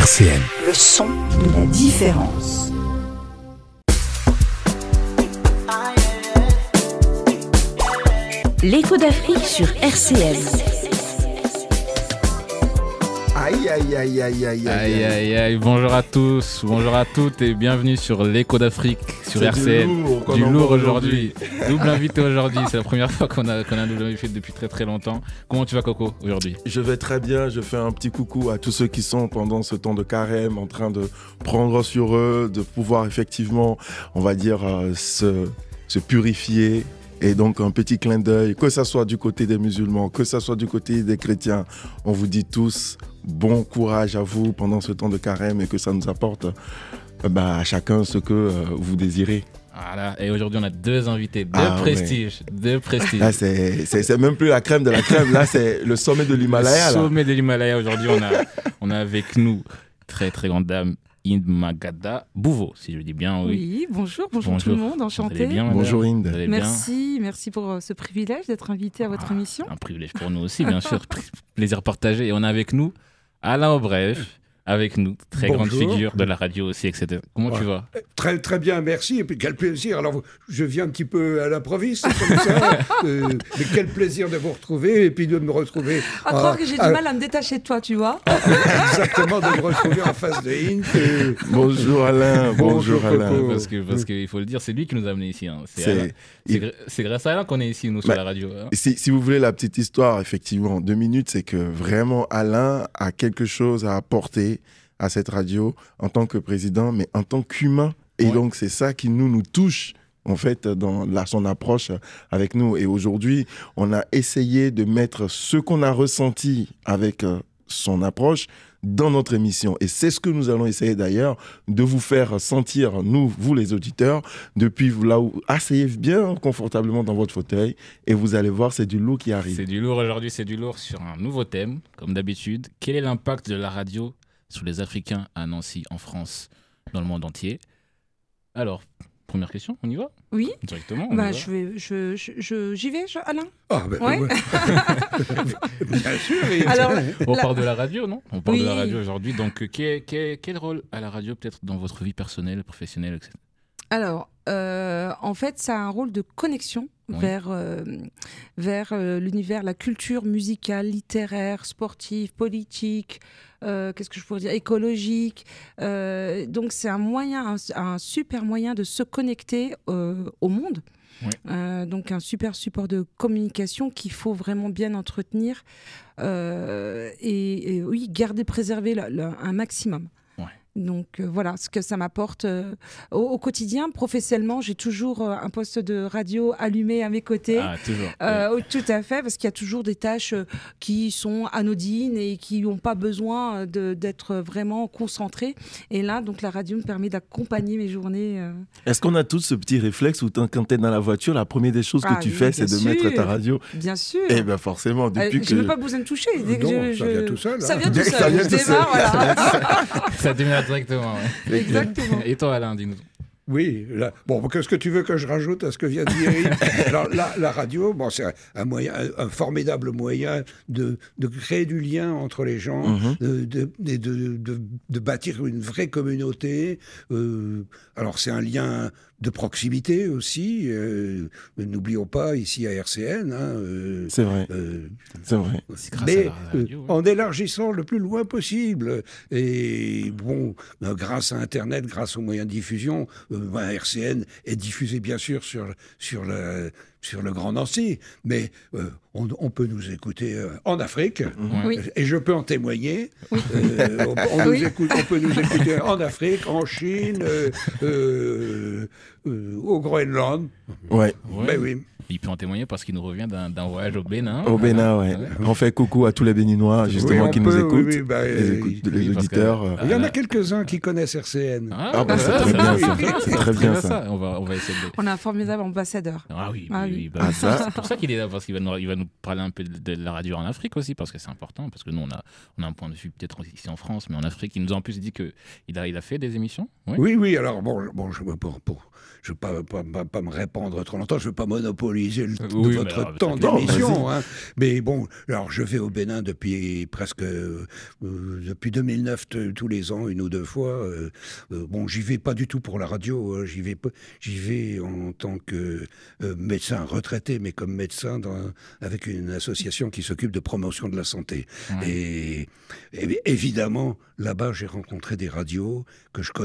RCN. Le son de la différence. L'écho d'Afrique sur RCN. Aïe, aïe, aïe, aïe, aïe, Aïe, aïe, aïe, bonjour à tous, bonjour à toutes et bienvenue sur l'écho d'Afrique sur RCN. Du lourd aujourd'hui. Double invité aujourd'hui, c'est la première fois qu'on a un double invité depuis très très longtemps. Comment tu vas, Coco, aujourd'hui? Je vais très bien, je fais un petit coucou à tous ceux qui sont pendant ce temps de carême en train de prendre sur eux, de pouvoir effectivement, on va dire, se purifier. Et donc un petit clin d'œil, que ça soit du côté des musulmans, que ça soit du côté des chrétiens, on vous dit tous bon courage à vous pendant ce temps de carême et que ça nous apporte à chacun ce que vous désirez. Voilà, et aujourd'hui on a deux invités de prestige, ouais. De prestige. Là c'est même plus la crème de la crème, là c'est le sommet de l'Himalaya. Le sommet de l'Himalaya, aujourd'hui on a avec nous très très grande dame. Inde Magada Bouveau, si je le dis bien, oui. Oui, bonjour tout le monde, enchanté. Bien, bonjour Inde. Merci pour ce privilège d'être invité à votre émission. Un privilège pour nous aussi, bien sûr, plaisir partagé. Et on a avec nous Alain Aubrèche, avec nous, très grande figure de la radio aussi, etc. Comment tu vas? Très, très bien, merci. Et puis quel plaisir. Alors, je viens un petit peu à l'improviste, comme ça. Mais quel plaisir de vous retrouver et puis de me retrouver. À croire que j'ai du mal à me détacher de toi, tu vois. Exactement, de me retrouver en face de Inde. Bonjour Alain, bonjour Alain. Parce qu'il faut le dire, c'est lui qui nous a amenés ici. Hein. C'est grâce à Alain qu'on est ici, nous, sur la radio. Hein. Si vous voulez la petite histoire, effectivement, 2 minutes, c'est que vraiment Alain a quelque chose à apporter à cette radio en tant que président, mais en tant qu'humain. Et donc, c'est ça qui nous touche, en fait, dans son approche avec nous. Et aujourd'hui, on a essayé de mettre ce qu'on a ressenti avec son approche dans notre émission. Et c'est ce que nous allons essayer d'ailleurs de vous faire sentir, vous les auditeurs, depuis là où asseyez bien confortablement dans votre fauteuil et vous allez voir, c'est du lourd qui arrive. C'est du lourd aujourd'hui, c'est du lourd sur un nouveau thème, comme d'habitude. Quel est l'impact de la radio sur les Africains à Nancy, en France, dans le monde entier? Alors, première question, on y va? Oui. Directement. J'y vais, Alain? Ouais. Bien sûr. Alors, on parle de la radio, non? On parle de la radio aujourd'hui. Donc, quel rôle a la radio, peut-être, dans votre vie personnelle, professionnelle, etc.? Alors, en fait, ça a un rôle de connexion vers l'univers, la culture musicale, littéraire, sportive, politique, qu'est-ce que je pourrais dire, écologique. Donc, c'est un super moyen de se connecter au monde. Oui. Donc, un super support de communication qu'il faut vraiment bien entretenir et oui, garder, préserver un maximum. Donc voilà ce que ça m'apporte au quotidien. Professionnellement, j'ai toujours un poste de radio allumé à mes côtés. Ah, toujours. Oui. Tout à fait, parce qu'il y a toujours des tâches qui sont anodines et qui n'ont pas besoin d'être vraiment concentrées. Et là, donc la radio me permet d'accompagner mes journées. Est-ce qu'on a tous ce petit réflexe où quand tu es dans la voiture, la première des choses que tu fais, c'est de mettre ta radio? Bien sûr. Et bien forcément, depuis que... Je n'ai pas besoin de toucher. Dès que ça vient tout seul. Ça vient tout seul. Je démarre, voilà. Ça démarre directement. Ouais. Exactement. Et toi, Alain, dis-nous. Oui, là, bon, qu'est-ce que tu veux que je rajoute à ce que vient de dire Eric? Alors, la radio, bon, c'est un formidable moyen de créer du lien entre les gens, de bâtir une vraie communauté. Alors, c'est un lien de proximité aussi. N'oublions pas, ici à RCN. C'est vrai. C'est vrai. Mais en élargissant le plus loin possible. Et bon, grâce à Internet, grâce aux moyens de diffusion, RCN est diffusé bien sûr sur le Grand Nancy, mais on peut nous écouter en Afrique, et je peux en témoigner. Oui. On peut nous écouter en Afrique, en Chine, au Groenland. Ouais. Ben oui. Il peut en témoigner parce qu'il nous revient d'un voyage au Bénin. Au Bénin, ouais. On fait coucou à tous les Béninois, justement, qui nous écoutent. Les auditeurs. Il y en a quelques-uns qui connaissent RCN. C'est très bien ça. C'est très bien ça. On va essayer de... On a un formidable ambassadeur. Ah oui. Ça. C'est pour ça qu'il est là, parce qu'il va nous parler un peu de la radio en Afrique aussi, parce que c'est important, parce que nous, on a un point de vue peut-être ici en France, mais en Afrique, il nous a en plus dit qu'il a fait des émissions. Oui. Alors, bon, je ne veux pas me répandre trop longtemps, je ne veux pas monopoliser monopoliser votre temps d'émission. Hein. Mais bon, alors je vais au Bénin depuis presque depuis 2009 tous les ans, 1 ou 2 fois. Bon, j'y vais pas du tout pour la radio. J'y vais en tant que médecin retraité, mais comme médecin avec une association qui s'occupe de promotion de la santé. Et évidemment, là-bas, j'ai rencontré des radios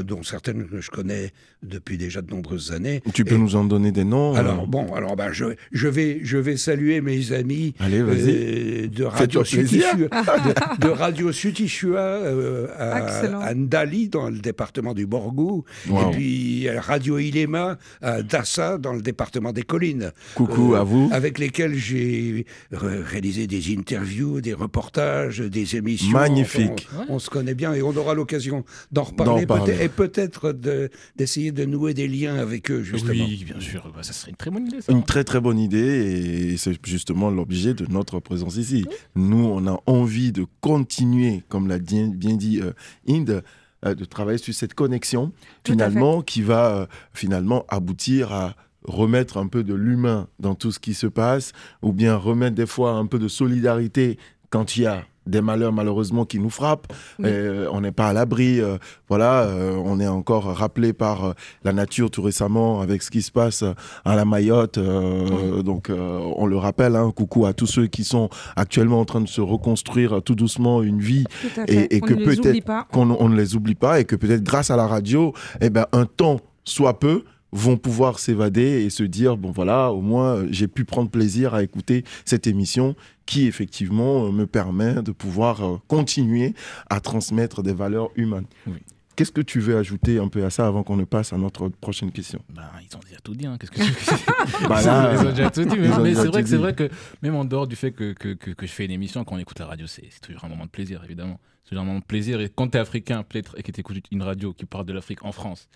dont certaines que je connais depuis déjà de nombreuses années. Tu peux nous en donner des noms? Alors je vais saluer mes amis de Radio Sutishua à Ndali dans le département du Borgou, et puis Radio Ilema à Dassa dans le département des Collines. Coucou à vous. Avec lesquels j'ai réalisé des interviews, des reportages, des émissions. Magnifique. On se connaît bien et on aura l'occasion d'en reparler et peut-être d'essayer de nouer des liens avec eux, justement. Oui, bien sûr, ça serait une très bonne idée. Ça. Une très très bonne idée, et c'est justement l'objet de notre présence ici. Nous, on a envie de continuer, comme l'a bien dit Inde, de travailler sur cette connexion, finalement, qui va finalement aboutir à remettre un peu de l'humain dans tout ce qui se passe, ou bien remettre des fois un peu de solidarité quand il y a des malheurs malheureusement qui nous frappent. On n'est pas à l'abri. On est encore rappelé par la nature tout récemment avec ce qui se passe à la Mayotte. Donc on le rappelle, coucou à tous ceux qui sont actuellement en train de se reconstruire tout doucement une vie, et que peut-être qu'on ne les oublie pas, et que peut-être grâce à la radio, un temps soit peu vont pouvoir s'évader et se dire, bon voilà, au moins j'ai pu prendre plaisir à écouter cette émission qui effectivement me permet de pouvoir continuer à transmettre des valeurs humaines. Oui. Qu'est-ce que tu veux ajouter un peu à ça avant qu'on ne passe à notre prochaine question? Ils ont déjà tout dit. Qu'est-ce que tu veux ils ont déjà tout dit. Mais c'est vrai que même en dehors du fait que je fais une émission, quand on écoute la radio, c'est toujours un moment de plaisir, évidemment. C'est toujours un moment de plaisir. Et quand tu es africain, peut-être, et que tu écoutes une radio qui parle de l'Afrique en France,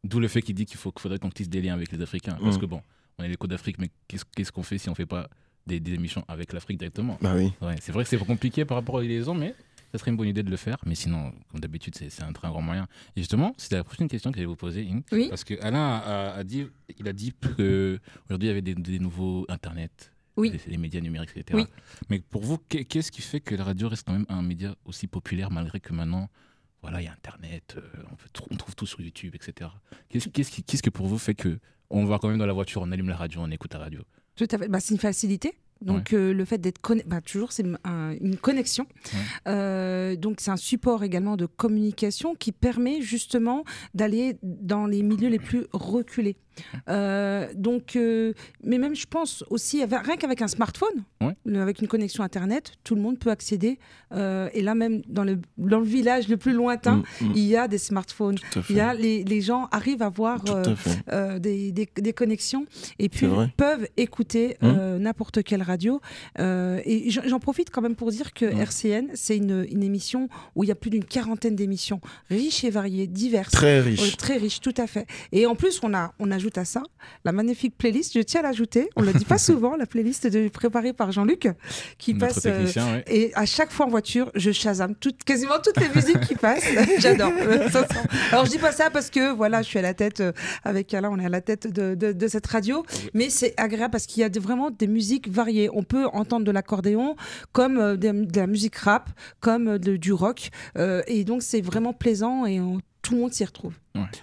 d'où le fait qu'il dit qu'il faudrait qu'on tisse des liens avec les Africains. Parce que bon, on est l'écho d'Afrique, mais qu'est-ce qu'on fait si on ne fait pas des émissions avec l'Afrique directement? C'est vrai que c'est compliqué par rapport aux liaisons, mais ça serait une bonne idée de le faire. Mais sinon, comme d'habitude, c'est un très grand moyen. Et justement, c'était la prochaine question que j'allais vous poser. Oui. Parce qu'Alain a dit qu'aujourd'hui, il y avait des nouveaux Internet, les médias numériques, etc. Oui. Mais pour vous, qu'est-ce qui fait que la radio reste quand même un média aussi populaire, malgré que maintenant, il y a Internet, on trouve tout sur YouTube, etc. Qu'est-ce que pour vous fait qu'on va quand même dans la voiture, on allume la radio, on écoute la radio? Tout à fait. C'est une facilité. Donc le fait d'être toujours, c'est une connexion. Donc c'est un support également de communication qui permet justement d'aller dans les milieux les plus reculés. Mais même je pense aussi, rien qu'avec un smartphone, avec une connexion Internet, tout le monde peut accéder. Et là même dans le village le plus lointain, il y a des smartphones. Il y a les gens arrivent à voir des connexions et puis peuvent écouter n'importe quelle radio. Et j'en profite quand même pour dire que RCN, c'est une émission où il y a plus d'une 40aine d'émissions riches et variées, diverses. Très riches. Très riches, tout à fait. Et en plus, on ajoute à ça la magnifique playlist, je tiens à l'ajouter, on ne le dit pas souvent, la playlist préparée par Jean-Luc, qui passe. Et à chaque fois en voiture, je Shazam quasiment toutes les musiques qui passent. J'adore. Alors je dis pas ça parce que voilà, je suis à la tête, avec Alain, on est à la tête de cette radio, mais c'est agréable parce qu'il y a vraiment des musiques variées. On peut entendre de l'accordéon, comme de la musique rap, comme du rock. Et donc, c'est vraiment plaisant et tout le monde s'y retrouve.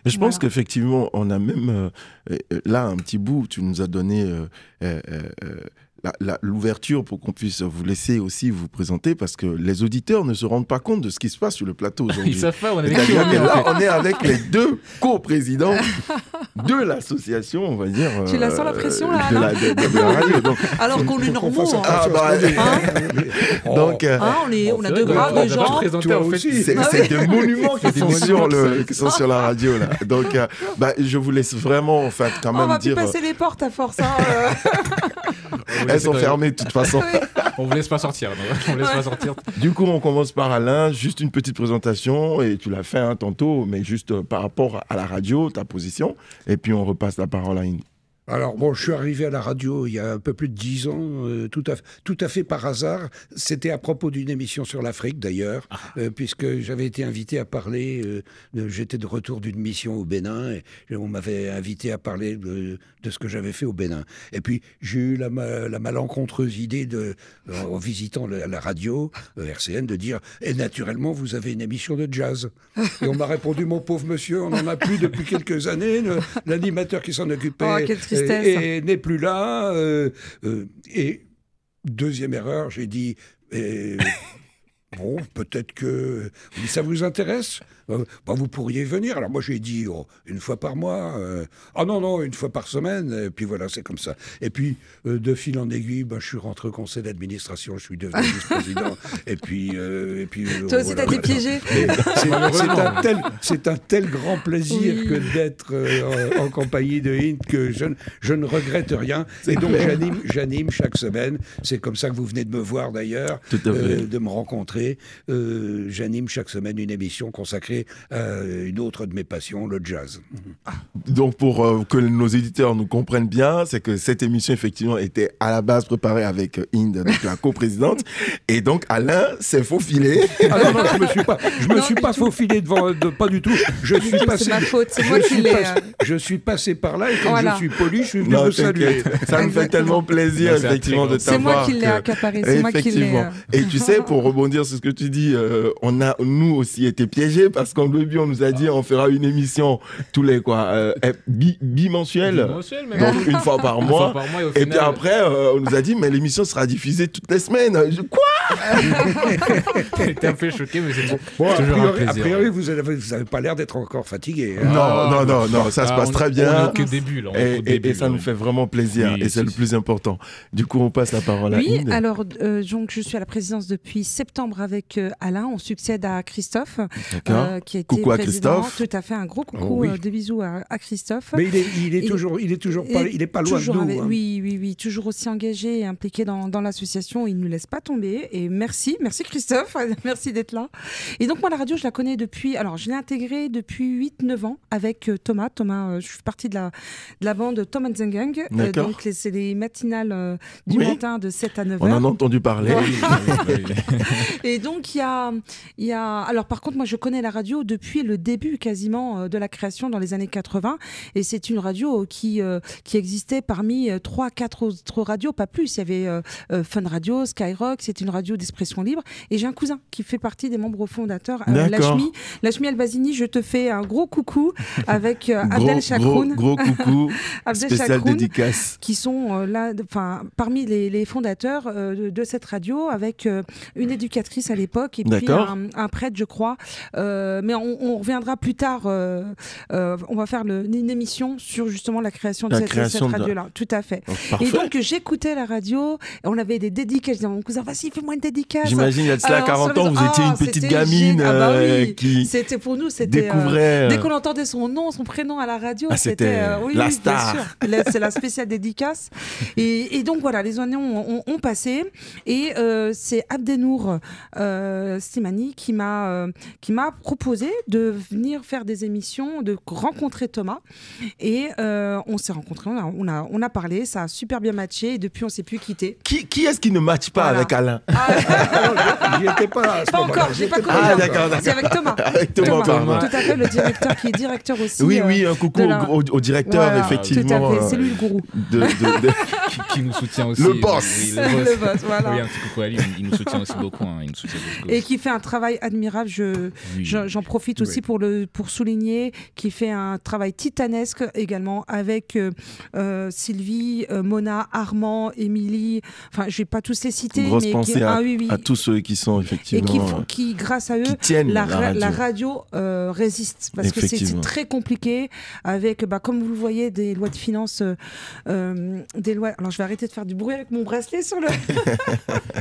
Je pense qu'effectivement, on a même là un petit bout, tu nous as donné l'ouverture pour qu'on puisse vous laisser aussi vous présenter, parce que les auditeurs ne se rendent pas compte de ce qui se passe sur le plateau aujourd'hui. Ils savent pas, on est avec les deux co-présidents de l'association, on va dire. Tu la sens la pression là, Alain de la radio. Donc, alors qu'on est normaux. Donc, on a deux bras, deux jambes. C'est des monuments qui sont sur la radio là. Donc, je vous laisse vraiment, en fait, quand même dire. On va plus passer les portes à force. Elles sont fermées de toute façon. On vous laisse pas sortir. On vous laisse pas sortir. Du coup, on commence par Alain. Juste une petite présentation, et tu l'as fait tantôt, mais juste par rapport à la radio, ta position. Et puis on repasse la parole à Inde. Alors bon, je suis arrivé à la radio il y a un peu plus de 10 ans, tout à fait par hasard. C'était à propos d'une émission sur l'Afrique d'ailleurs, puisque j'avais été invité à parler, j'étais de retour d'une mission au Bénin, et on m'avait invité à parler de ce que j'avais fait au Bénin. Et puis j'ai eu la malencontreuse idée, en visitant la radio, RCN, de dire « Et naturellement, vous avez une émission de jazz ». Et on m'a répondu « Mon pauvre monsieur, on n'en a plus depuis quelques années, l'animateur qui s'en occupait... Et n'est plus là. Et deuxième erreur, j'ai dit bon, peut-être que ça vous intéresse. Vous pourriez venir. Alors moi j'ai dit une fois par mois. Ah non, une fois par semaine. Et puis voilà, c'est comme ça. Et puis de fil en aiguille, je suis rentré au conseil d'administration, je suis devenu vice-président. et puis toi aussi t'as été piégé. C'est un tel grand plaisir que d'être en compagnie de Inde que je ne regrette rien. Et donc j'anime chaque semaine. C'est comme ça que vous venez de me voir d'ailleurs, de me rencontrer. J'anime chaque semaine une émission consacrée à une autre de mes passions, le jazz. Donc pour que nos éditeurs nous comprennent bien, c'est que cette émission effectivement était à la base préparée avec Inde, donc la coprésidente, et donc Alain s'est faufilé. Ah non, je me suis pas faufilé pas du tout. C'est ma faute, c'est moi qui l'ai. Je suis passé par là et comme je suis poli, je suis venu vous saluer. Ça nous fait tellement plaisir effectivement de t'avoir. C'est moi qui l'ai accaparé, c'est moi qui l'ai. Et tu sais, pour rebondir sur ce que tu dis, on a nous aussi été piégés parce qu'en début on nous a dit on fera une émission tous les bimensuelle, donc une fois par mois. Et puis après on nous a dit mais l'émission sera diffusée toutes les semaines. Quoi? J'étais un peu choqué, mais c'est toujours un plaisir. A priori, vous n'avez pas l'air d'être encore fatigué. Non, ça se passe très bien. On est au début, là. Et ça nous fait vraiment plaisir, et c'est le plus important. Du coup, on passe la parole à Inde. Oui, alors donc, je suis à la présidence depuis septembre avec Alain. On succède à Christophe, qui a été coucou à président. Christophe. Tout à fait, un gros coucou, des bisous à Christophe. Mais il est pas loin de nous. Oui, toujours aussi engagé et impliqué dans l'association. Il ne nous laisse pas tomber. Et merci Christophe, merci d'être là. Et donc moi la radio je la connais depuis, alors je l'ai intégrée depuis 8-9 ans avec Thomas, je suis partie de la bande Tom and the Gang, donc c'est les matinales du matin de 7 à 9h. On en a entendu parler. Et donc il y a, alors par contre moi je connais la radio depuis le début quasiment de la création dans les années 80 et c'est une radio qui existait parmi 3-4 autres radios, pas plus. Il y avait Fun Radio, Skyrock, c'est une radio d'expression libre. Et j'ai un cousin qui fait partie des membres fondateurs, Lachmi Albazini. Je te fais un gros coucou avec Abdel Chakroun. Gros coucou, spécial dédicace. Qui sont là, parmi les fondateurs de cette radio, avec une éducatrice à l'époque et puis un prêtre, je crois. Mais on reviendra plus tard. On va faire une émission sur justement la création de cette radio-là. Tout à fait. Et donc j'écoutais la radio. Et on avait des dédicaces. Je disais à mon cousin, vas-y, fais-moi une dédicace. J'imagine, il y a de cela 40 ans, vous étiez une petite gamine qui c'était pour nous, c'était découvrait. Dès qu'on entendait son nom, son prénom à la radio, c'était la star. Bien sûr. C'est la spéciale dédicace. Et donc voilà, les années ont passé. Et c'est Abdenour Slimani qui m'a proposé de venir faire des émissions, de rencontrer Thomas. Et on s'est rencontrés, on a parlé, ça a super bien matché. Et depuis, on ne s'est plus quitté. Qui est-ce qui ne matche pas avec Alain? J'y étais pas. Pas encore, j'ai pas connu. C'est avec Thomas. Avec Thomas. Tout à fait, le directeur qui est directeur aussi. Oui, un coucou au directeur, effectivement. Tout à fait, c'est lui le gourou. Qui nous soutient aussi. Le boss. Le boss, voilà. Oui, un petit coucou à lui, il nous soutient aussi beaucoup. Et qui fait un travail admirable. J'en profite aussi pour souligner qu'il fait un travail titanesque également avec Sylvie, Mona, Armand, Émilie. Enfin, je vais pas tous les citer. Grosse pensée à tous ceux qui sont effectivement... Et qui grâce à eux, la radio résiste. Parce que c'est très compliqué avec, comme vous le voyez, des lois de finances... des lois... Alors, je vais arrêter de faire du bruit avec mon bracelet sur le...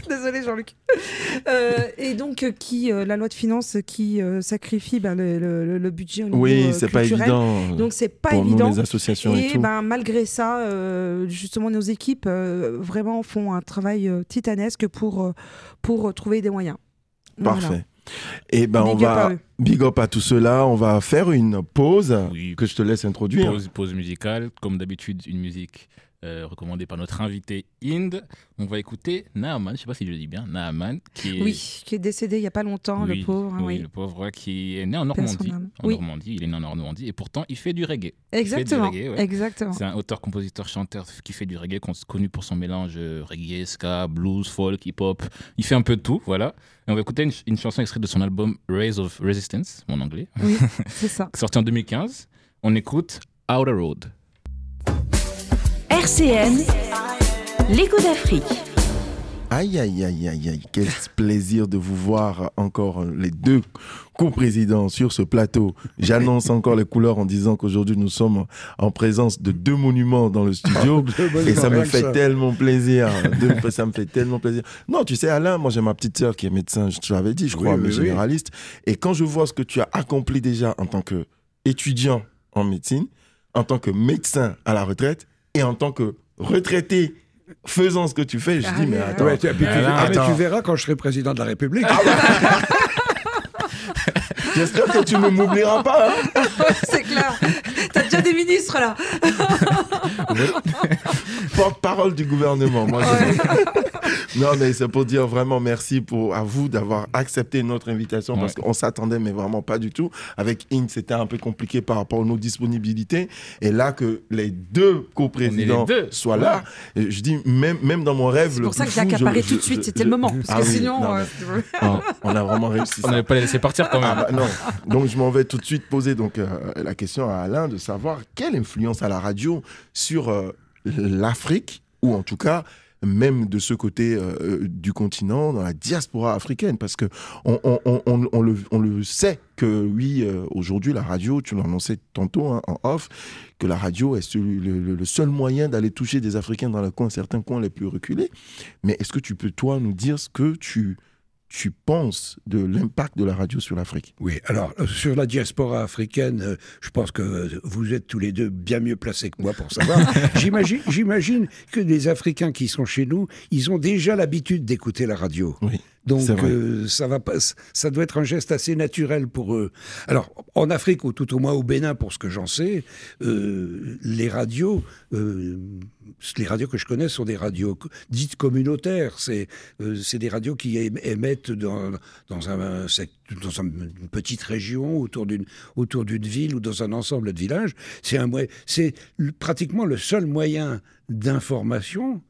Désolé, Jean-Luc. Et donc, la loi de finances qui sacrifie le budget au niveau oui, c'est culturel. Pas évident. Donc, c'est pas pour évident. Nous, les associations et tout. Malgré ça, justement, nos équipes vraiment font un travail titanesque pour trouver des moyens. Parfait. Voilà. Et ben on va big up à tout cela. On va faire une pause que je te laisse introduire. Pause musicale, comme d'habitude, une musique recommandée par notre invité Inde. On va écouter Naaman, je ne sais pas si je le dis bien, Naaman, qui est décédé il n'y a pas longtemps, le pauvre. Oui, le pauvre, qui est né en Normandie. Il est né en Normandie et pourtant il fait du reggae. Exactement. C'est un auteur, compositeur, chanteur qui fait du reggae, connu pour son mélange reggae, ska, blues, folk, hip-hop. Il fait un peu de tout, voilà. Et on va écouter une chanson extraite de son album Rays of Resistance, mon anglais. Oui, c'est ça. Sorti en 2015. On écoute Outer Road. RCN, l'écho d'Afrique. Aïe, aïe, aïe, aïe, aïe, quel plaisir de vous voir encore les deux coprésidents sur ce plateau. J'annonce encore les couleurs en disant qu'aujourd'hui nous sommes en présence de deux monuments dans le studio et ça me fait tellement plaisir. Ça me fait tellement plaisir. Non, tu sais Alain, moi j'ai ma petite sœur qui est médecin, je te l'avais dit, je crois, mais généraliste. Et quand je vois ce que tu as accompli déjà en tant qu'étudiant en médecine, en tant que médecin à la retraite et en tant que retraité faisant ce que tu fais, je dis mais attends. Mais tu verras quand je serai président de la République. J'espère que tu ne m'oublieras pas. Hein. C'est clair. T'as déjà des ministres là. Porte-parole du gouvernement. Moi, non, mais c'est pour dire vraiment merci à vous d'avoir accepté notre invitation parce qu'on s'attendait, mais vraiment pas du tout. Avec Inde, c'était un peu compliqué par rapport à nos disponibilités. Et là, que les deux coprésidents soient là, je dis, même dans mon rêve. C'est pour ça que j'ai accaparé tout de suite, c'était le moment. Parce que sinon. On a vraiment réussi. On n'avait pas laissé partir quand même. Non. Donc, je m'en vais tout de suite poser la question à Alain de savoir quelle influence a la radio sur l'Afrique, ou en tout cas même de ce côté du continent, dans la diaspora africaine, parce que on le sait que oui, aujourd'hui la radio, tu l'annonçais tantôt en off, que la radio est le seul moyen d'aller toucher des Africains dans certains coins les plus reculés. Mais est-ce que tu peux toi nous dire ce que tu penses de l'impact de la radio sur l'Afrique? Oui, alors sur la diaspora africaine, je pense que vous êtes tous les deux bien mieux placés que moi pour savoir. J'imagine que les Africains qui sont chez nous, ils ont déjà l'habitude d'écouter la radio. Oui. Donc ça doit être un geste assez naturel pour eux. Alors en Afrique, ou tout au moins au Bénin, pour ce que j'en sais, les radios que je connais sont des radios dites communautaires. C'est des radios qui émettent dans une petite région, autour d'une ville ou dans un ensemble de villages. C'est pratiquement le seul moyen d'information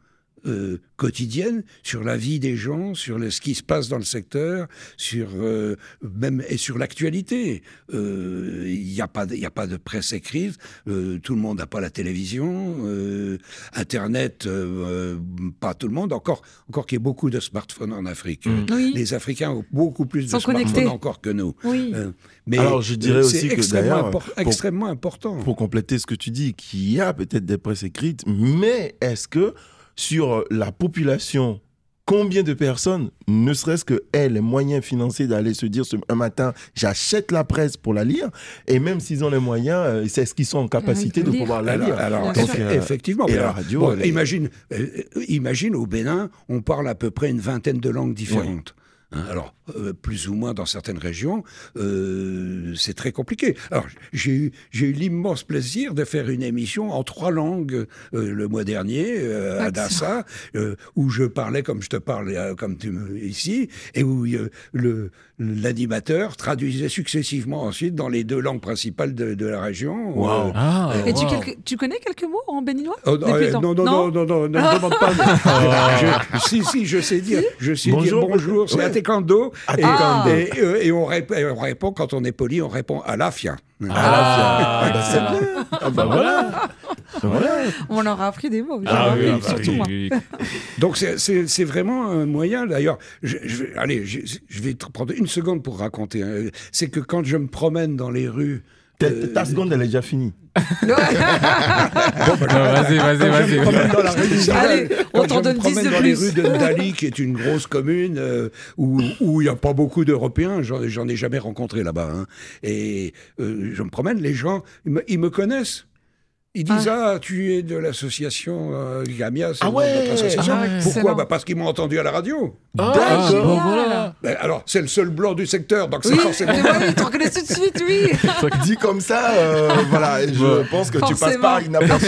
quotidienne sur la vie des gens, sur ce qui se passe dans le secteur, et sur l'actualité. Il n'y a pas de presse écrite, tout le monde n'a pas la télévision, Internet, pas tout le monde, encore qu'il y ait beaucoup de smartphones en Afrique. Oui. Les Africains ont beaucoup plus de smartphones encore que nous. Oui. Mais alors je dirais aussi que d'ailleurs, extrêmement important. Pour compléter ce que tu dis, qu'il y a peut-être des presses écrites, mais est-ce que sur la population, combien de personnes, ne serait-ce que les moyens financiers d'aller se dire un matin, j'achète la presse pour la lire, et même s'ils ont les moyens, c'est ce qu'ils sont en capacité de pouvoir la lire. Alors, effectivement. Et la radio, imagine au Bénin, on parle à peu près une vingtaine de langues différentes. Alors, plus ou moins dans certaines régions, c'est très compliqué. Alors, j'ai eu l'immense plaisir de faire une émission en 3 langues le mois dernier, à Dassa, où je parlais comme je te parle ici, et où l'animateur traduisait successivement ensuite dans les 2 langues principales de la région. Wow. Et tu connais quelques mots en béninois? Non, ne demande pas. Si, je sais dire. Je sais dire bonjour, c'est Atekando. Et on répond, quand on est poli, on répond à la fia. Voilà. On leur a appris des mots. Surtout moi. Donc c'est vraiment un moyen. D'ailleurs, je vais te prendre une seconde pour raconter. C'est que quand je me promène dans les rues. Ta seconde, elle est déjà finie. Vas-y. Allez, on t'en donne 10 de plus. Dans les rues de Ndali, qui est une grosse commune où il n'y a pas beaucoup d'Européens, j'en ai jamais rencontré là-bas. Hein. Et je me promène, les gens, ils me connaissent. Ils disent tu es de l'association Gamia, c'est notre association. Pourquoi? Parce qu'ils m'ont entendu à la radio. D'accord. Voilà. Ben, alors, c'est le seul blanc du secteur, donc c'est Oui, forcément... oui, tu reconnais tout de suite, oui. Dit comme ça, voilà, je pense que tu passes pas inaperçu.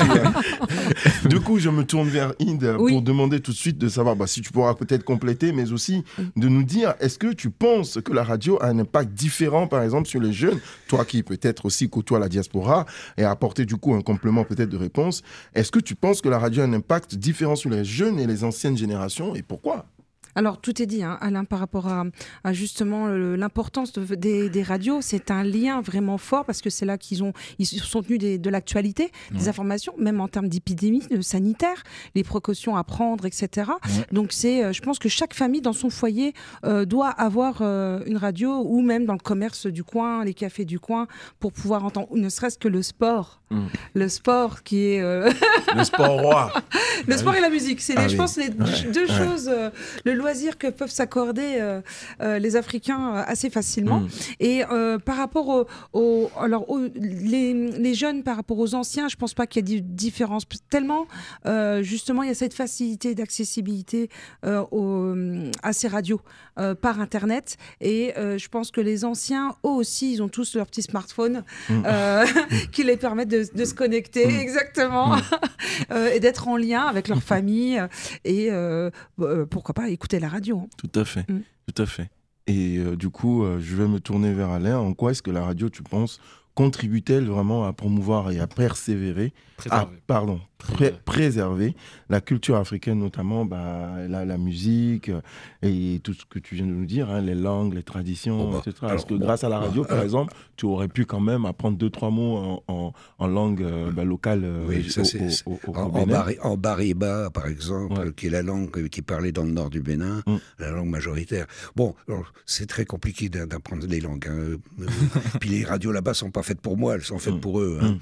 Du coup, je me tourne vers Inde pour demander tout de suite de savoir si tu pourras peut-être compléter, mais aussi de nous dire, est-ce que tu penses que la radio a un impact différent, par exemple, sur les jeunes, toi qui peut-être aussi côtoie la diaspora, et apporter du coup un complément peut-être de réponse, est-ce que tu penses que la radio a un impact différent sur les jeunes et les anciennes générations, et pourquoi ? Alors, tout est dit, hein, Alain, par rapport à justement l'importance des radios. C'est un lien vraiment fort parce que c'est là qu'ils sont tenus de l'actualité, des informations, même en termes d'épidémie sanitaire, les précautions à prendre, etc. Donc, je pense que chaque famille dans son foyer doit avoir une radio ou même dans le commerce du coin, les cafés du coin, pour pouvoir entendre, ne serait-ce que le sport. Le sport qui est... Le sport roi. Le sport et la musique, c'est je pense les deux choses, le loisir que peuvent s'accorder les Africains assez facilement. Et par rapport les jeunes par rapport aux anciens, je pense pas qu'il y ait de différence. Tellement, justement, il y a cette facilité d'accessibilité à ces radios par Internet. Et je pense que les anciens, eux aussi, ils ont tous leur petit smartphone qui les permettent de se connecter, exactement, et d'être en lien avec leur famille et pourquoi pas écouter la radio. Hein. Tout à fait, tout à fait. Et du coup, je vais me tourner vers Alain. En quoi est-ce que la radio, tu penses, contribue-t-elle vraiment à promouvoir et à persévérer, préserver la culture africaine, notamment la musique et tout ce que tu viens de nous dire, hein, les langues, les traditions, etc. Parce que grâce à la radio, par exemple, tu aurais pu quand même apprendre 2-3 mots en langue locale au Bénin. En Bariba, par exemple, qui est la langue qui est parlée dans le nord du Bénin, la langue majoritaire. Bon, c'est très compliqué d'apprendre les langues. Hein. Puis les radios là-bas sont pas faites pour moi, elles sont faites pour eux. Hein.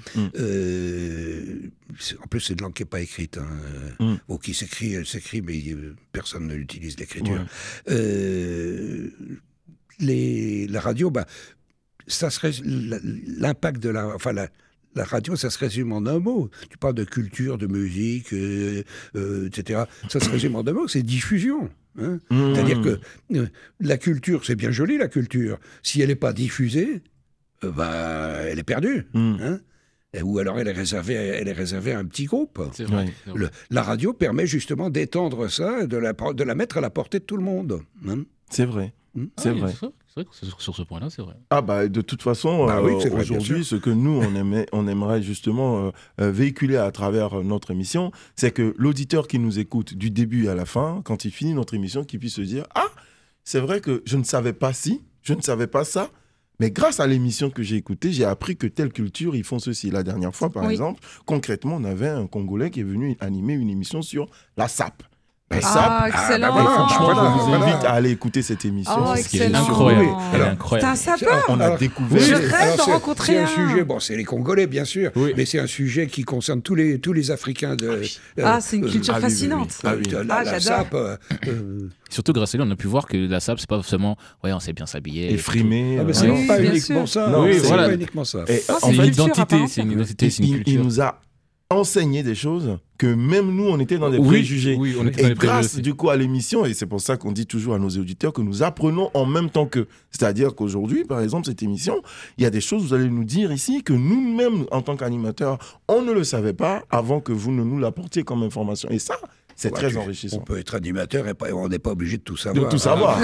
En plus, c'est une langue qui n'est pas écrite. Hein. Ou qui s'écrit, elle s'écrit, mais personne ne l'utilise, l'écriture. La radio, ça serait l'impact de la radio, ça se résume en un mot. Tu parles de culture, de musique, etc. Ça se résume en un mot, c'est diffusion. Hein. C'est-à-dire que la culture, c'est bien joli, la culture. Si elle n'est pas diffusée, elle est perdue. Hein. Ou alors elle est réservée à un petit groupe. C'est vrai. La radio permet justement d'étendre ça, de la mettre à la portée de tout le monde. Hein. C'est vrai. C'est vrai. C'est vrai que sur ce point-là, c'est vrai. De toute façon, aujourd'hui, ce que nous, on aimerait justement véhiculer à travers notre émission, c'est que l'auditeur qui nous écoute du début à la fin, quand il finit notre émission, qu'il puisse se dire « Ah, c'est vrai que je ne savais pas je ne savais pas ça ». Mais grâce à l'émission que j'ai écoutée, j'ai appris que telle culture, ils font ceci. La dernière fois, par exemple, concrètement, on avait un Congolais qui est venu animer une émission sur la SAP. Excellent. Franchement, je vous invite à aller écouter cette émission. C'est incroyable. C'est un sapeur. On a découvert. Je rêve de rencontrer un sujet. Bon, c'est les Congolais, bien sûr, mais c'est un sujet qui concerne tous les Africains. C'est une culture fascinante. La SAP. Surtout grâce à lui, on a pu voir que la SAP, c'est pas seulement on sait bien s'habiller. Et frimer. C'est pas uniquement ça. C'est pas uniquement ça. C'est une identité, c'est une culture. Il nous a enseigné des choses que même nous, on était dans des préjugés. Oui, on était dans des préjugés grâce, du coup, à l'émission, et c'est pour ça qu'on dit toujours à nos auditeurs que nous apprenons en même temps qu'eux. C'est-à-dire qu'aujourd'hui, par exemple, cette émission, il y a des choses, vous allez nous dire ici, que nous-mêmes, en tant qu'animateurs, on ne le savait pas avant que vous ne nous l'apportiez comme information. Et ça, c'est très enrichissant. On peut être animateur et on n'est pas obligé de tout savoir. De tout savoir.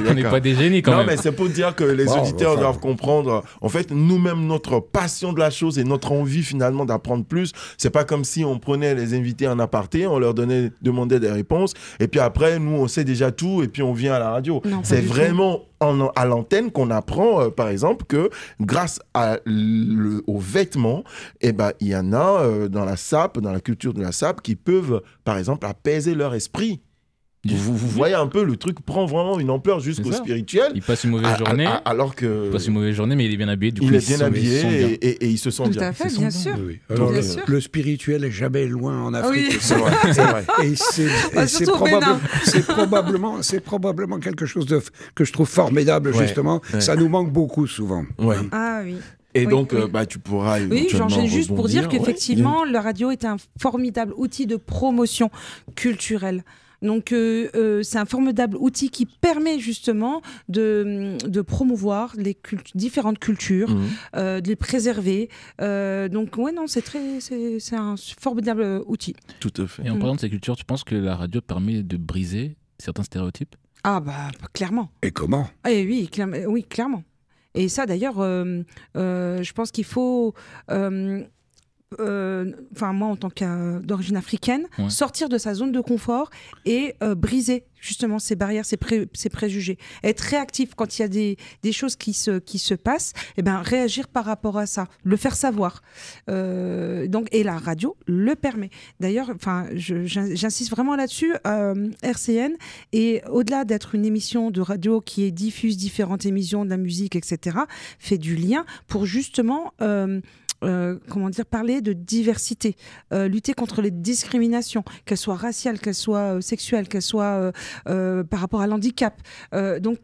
On n'est pas des génies quand même. Non, mais c'est pour dire que les auditeurs doivent comprendre. En fait, nous-mêmes, notre passion de la chose et notre envie finalement d'apprendre plus, c'est pas comme si on prenait les invités en aparté, on leur demandait des réponses, et puis après, nous, on sait déjà tout, et puis on vient à la radio. C'est vraiment à l'antenne qu'on apprend, par exemple, que grâce aux vêtements, il y en a dans la SAP, dans la culture de la SAP, qui peuvent, par exemple, apaiser leur esprit. Vous voyez un peu, le truc prend vraiment une ampleur jusqu'au spirituel. Il passe une mauvaise journée. Alors que... Il passe une mauvaise journée, mais il est bien habillé. Du coup, il est bien habillé et il se sent bien. Tout à fait, bien sûr. Oui. Alors, le spirituel est jamais loin en Afrique. Oui. C'est vrai. Et c'est probablement quelque chose que je trouve formidable, justement. Ça nous manque beaucoup, souvent. Ah oui. Et donc, tu pourras éventuellement j'enchaîne juste pour dire rebondir. qu'effectivement, la radio est un formidable outil de promotion culturelle. Donc, c'est un formidable outil qui permet justement de promouvoir les différentes cultures, de les préserver. Donc, ouais, non, c'est un formidable outil. Tout à fait. Et en parlant de ces cultures, tu penses que la radio permet de briser certains stéréotypes? Ah, bah, clairement. Et comment? Oui, clairement. Et ça, d'ailleurs, je pense qu'il faut... moi en tant d'origine africaine, sortir de sa zone de confort et briser justement ces barrières, ces préjugés, être réactif quand il y a des choses qui se passent, et ben réagir par rapport à ça, le faire savoir. Et la radio le permet. D'ailleurs, j'insiste vraiment là-dessus. RCN, et au-delà d'être une émission de radio qui diffuse différentes émissions de la musique, etc., fait du lien pour justement parler de diversité, lutter contre les discriminations, qu'elles soient raciales, qu'elles soient sexuelles, qu'elles soient par rapport à l'handicap. Donc,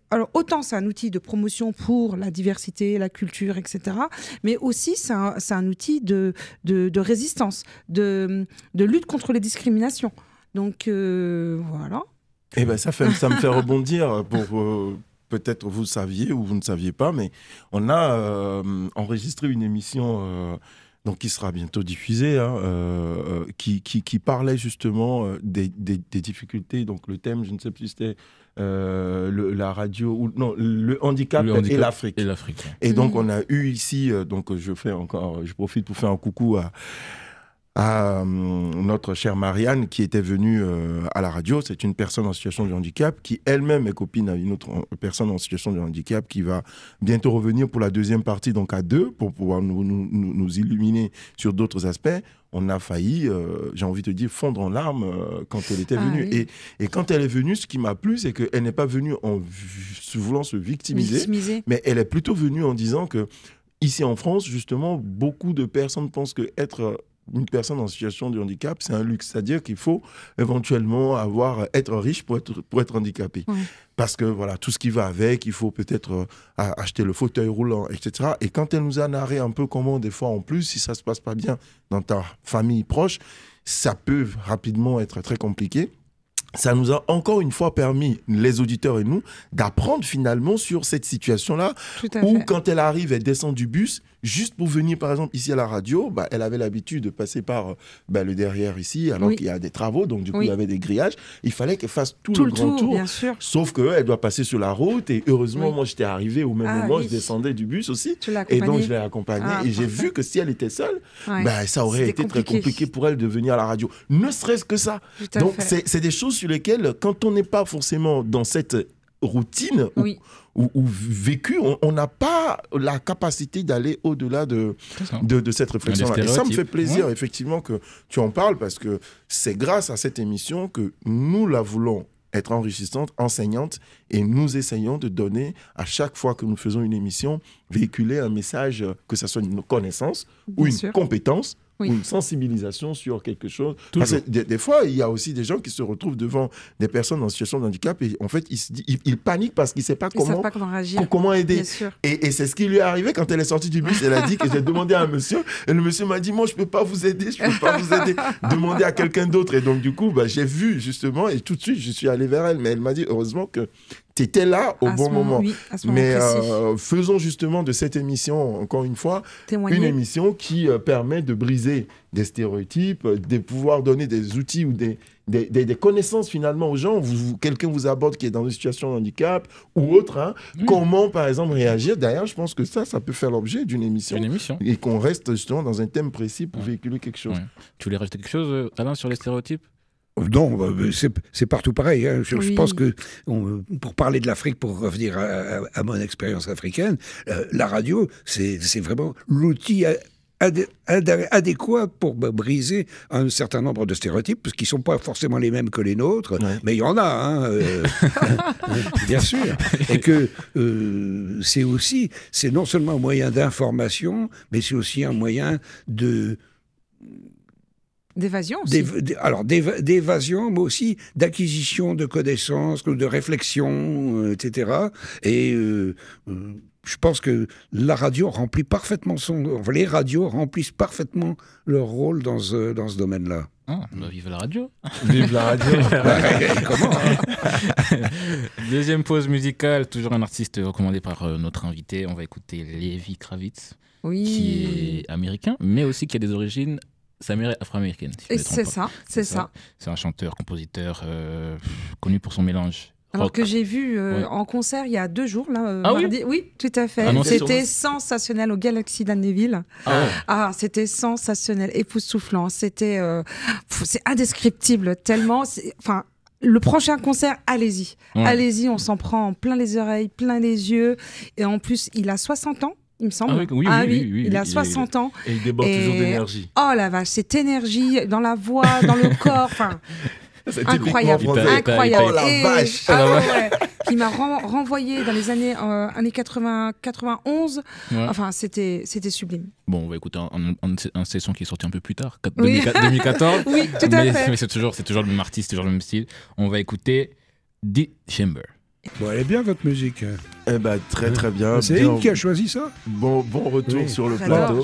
alors autant c'est un outil de promotion pour la diversité, la culture, etc., mais aussi c'est un outil de résistance, de lutte contre les discriminations. Donc, voilà. Et ben ça me fait rebondir pour... peut-être vous le saviez ou vous ne saviez pas, mais on a enregistré une émission qui sera bientôt diffusée, qui parlait justement des difficultés. Donc le thème, je ne sais plus si c'était la radio, le handicap et l'Afrique. Et donc on a eu ici, je profite pour faire un coucou à notre chère Marianne qui était venue à la radio. C'est une personne en situation de handicap qui elle-même est copine à une autre personne en situation de handicap qui va bientôt revenir pour la deuxième partie, donc à 2, pour pouvoir nous illuminer sur d'autres aspects. On a failli, j'ai envie de dire, fondre en larmes quand elle était venue. Oui. Et quand elle est venue, ce qui m'a plu, c'est qu'elle n'est pas venue en voulant se victimiser, mais elle est plutôt venue en disant que ici en France, justement, beaucoup de personnes pensent qu'être une personne en situation de handicap, c'est un luxe. C'est-à-dire qu'il faut éventuellement être riche pour être handicapé. Oui. Parce que voilà, tout ce qui va avec, il faut peut-être acheter le fauteuil roulant, etc. Et quand elle nous a narré un peu comment, des fois, en plus, si ça ne se passe pas bien dans ta famille proche, ça peut rapidement être très compliqué. Ça nous a encore une fois permis, les auditeurs et nous, d'apprendre finalement sur cette situation-là, où quand elle arrive, elle descend du bus, juste pour venir par exemple ici à la radio, elle avait l'habitude de passer par le derrière ici, alors qu'il y a des travaux, donc du coup il y avait des grillages, il fallait qu'elle fasse tout le grand tour, bien sûr. Sauf qu'elle doit passer sur la route, et heureusement moi j'étais arrivé au même moment, je descendais du bus aussi, et donc je l'ai accompagnée, et j'ai vu que si elle était seule, ça aurait été très compliqué pour elle de venir à la radio, ne serait-ce que ça. Donc c'est des choses sur lesquelles, quand on n'est pas forcément dans cette routine ou vécu, on n'a pas la capacité d'aller au-delà de cette réflexion-là. Et ça me fait plaisir, effectivement, que tu en parles, parce que c'est grâce à cette émission que nous la voulons être enrichissante, enseignante, et nous essayons de donner, à chaque fois que nous faisons une émission, véhiculer un message, que ce soit une connaissance ou une compétence, ou une sensibilisation sur quelque chose. Parce que des fois, il y a aussi des gens qui se retrouvent devant des personnes en situation de handicap et en fait, ils paniquent parce qu'ils ne savent pas comment réagir, comment aider. Et c'est ce qui lui est arrivé quand elle est sortie du bus. Elle a dit que j'ai demandé à un monsieur et le monsieur m'a dit, moi, je ne peux pas vous aider, Demandez à quelqu'un d'autre. Et donc, du coup, j'ai vu justement et tout de suite, je suis allé vers elle. Mais elle m'a dit, heureusement que tu étais là au bon moment. Mais faisons justement de cette émission, encore une fois, une émission qui permet de briser des stéréotypes, de pouvoir donner des outils ou des connaissances finalement aux gens. Quelqu'un vous aborde qui est dans une situation de handicap ou autre, comment par exemple réagir. D'ailleurs, je pense que ça peut faire l'objet d'une émission. Et qu'on reste justement dans un thème précis pour véhiculer quelque chose. Tu voulais rajouter quelque chose, Alain, sur les stéréotypes ? Non, c'est partout pareil. Hein. Je pense que, pour parler de l'Afrique, pour revenir à mon expérience africaine, la radio, c'est vraiment l'outil adéquat pour briser un certain nombre de stéréotypes, parce qu'ils ne sont pas forcément les mêmes que les nôtres, mais il y en a, bien sûr. Et que c'est non seulement un moyen d'information, mais c'est aussi un moyen d'évasion aussi. D'évasion, mais aussi d'acquisition de connaissances, de réflexion, etc. Et je pense que la radio remplit parfaitement les radios remplissent parfaitement leur rôle dans ce domaine-là. Ah, bah, vive la radio. Vive la radio. Comment hein? Deuxième pause musicale, toujours un artiste recommandé par notre invité. On va écouter Lenny Kravitz, qui est américain, mais aussi qui a des origines afro-américaines. Si c'est ça. C'est un chanteur, compositeur connu pour son mélange. Alors que j'ai vu en concert il y a 2 jours, là, mardi. Oui, tout à fait. C'était sensationnel au Galaxy d'Anneville. C'était sensationnel, époustouflant. C'était, c'est indescriptible tellement. Enfin, le prochain concert, allez-y. Ouais. Allez-y, on s'en prend plein les oreilles, plein les yeux. Et en plus, il a 60 ans. Il me semble. Oui, il a 60 ans. Et il déborde toujours d'énergie. Oh la vache, cette énergie dans la voix, dans le corps. Enfin, incroyable. Oh la vache. Qui m'a renvoyé dans les années 91. Ouais. Enfin, c'était sublime. Bon, on va écouter un son qui est sorti un peu plus tard, 2014. Oui, tout à fait. Mais c'est toujours le même artiste, toujours le même style. On va écouter The Chamber. Bon, elle est bien votre musique. Eh ben, très très bien. C'est Yves qui a choisi ça. Bon retour sur le plateau.